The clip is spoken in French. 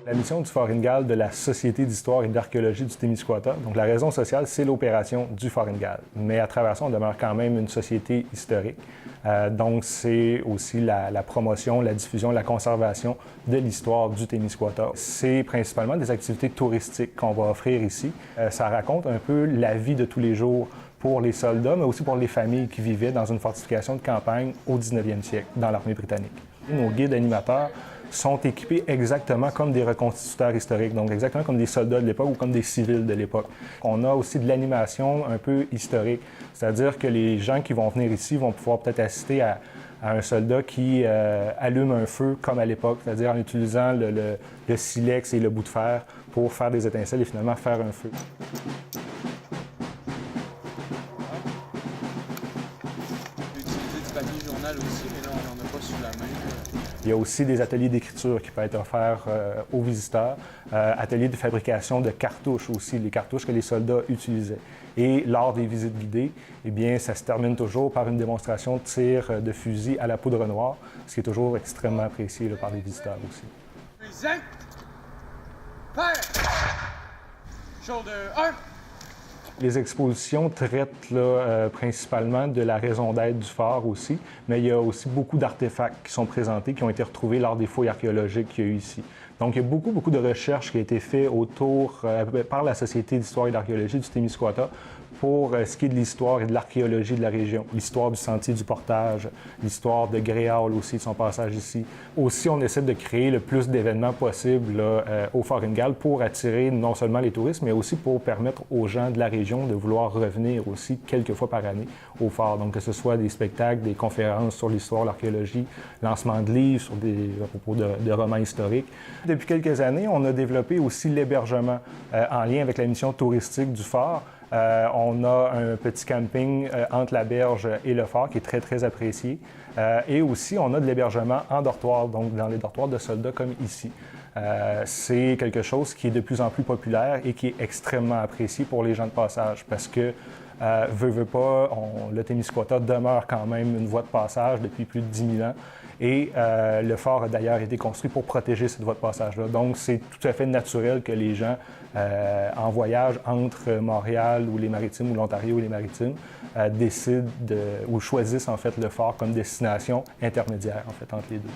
La mission du Fort Ingalls de la Société d'histoire et d'archéologie du Témiscouata, donc la raison sociale, c'est l'opération du Fort Ingalls. Mais à travers ça, on demeure quand même une société historique. Donc c'est aussi la promotion, la diffusion, la conservation de l'histoire du Témiscouata. C'est principalement des activités touristiques qu'on va offrir ici. Ça raconte un peu la vie de tous les jours pour les soldats, mais aussi pour les familles qui vivaient dans une fortification de campagne au 19e siècle, dans l'armée britannique. Nos guides animateurs sont équipés exactement comme des reconstituteurs historiques, donc exactement comme des soldats de l'époque ou comme des civils de l'époque. On a aussi de l'animation un peu historique, c'est-à-dire que les gens qui vont venir ici vont pouvoir peut-être assister à un soldat qui allume un feu comme à l'époque, c'est-à-dire en utilisant le silex et le bout de fer pour faire des étincelles et finalement faire un feu. Papier journal aussi, mais là, on n'en a pas sous la main. Il y a aussi des ateliers d'écriture qui peuvent être offerts aux visiteurs, ateliers de fabrication de cartouches aussi, les cartouches que les soldats utilisaient. Et lors des visites guidées, eh bien, ça se termine toujours par une démonstration de tir de fusil à la poudre noire, ce qui est toujours extrêmement apprécié là, par les visiteurs aussi. Present! Fire! Shoulder 1! Les expositions traitent là, principalement de la raison d'être du fort aussi, mais il y a aussi beaucoup d'artefacts qui sont présentés, qui ont été retrouvés lors des fouilles archéologiques qu'il y a eu ici. Donc, il y a beaucoup de recherches qui ont été faites autour, par la Société d'histoire et d'archéologie du Témiscouata pour ce qui est de l'histoire et de l'archéologie de la région. L'histoire du Sentier du Portage, l'histoire de Gréal aussi, de son passage ici. Aussi, on essaie de créer le plus d'événements possible là, au Fort Ingalls pour attirer non seulement les touristes, mais aussi pour permettre aux gens de la région de vouloir revenir aussi quelques fois par année au fort. Donc, que ce soit des spectacles, des conférences sur l'histoire, l'archéologie, lancement de livres sur à propos de romans historiques. Depuis quelques années, on a développé aussi l'hébergement en lien avec la mission touristique du fort. On a un petit camping entre la berge et le fort qui est très apprécié. Et aussi, on a de l'hébergement en dortoir, donc dans les dortoirs de soldats comme ici. C'est quelque chose qui est de plus en plus populaire et qui est extrêmement apprécié pour les gens de passage parce que, veut pas, le Témiscouata demeure quand même une voie de passage depuis plus de 10 000 ans. Et le fort a d'ailleurs été construit pour protéger cette voie de passage-là. Donc, c'est tout à fait naturel que les gens, en voyage entre Montréal ou les Maritimes ou l'Ontario ou les Maritimes, décident ou choisissent en fait le fort comme destination intermédiaire en fait entre les deux.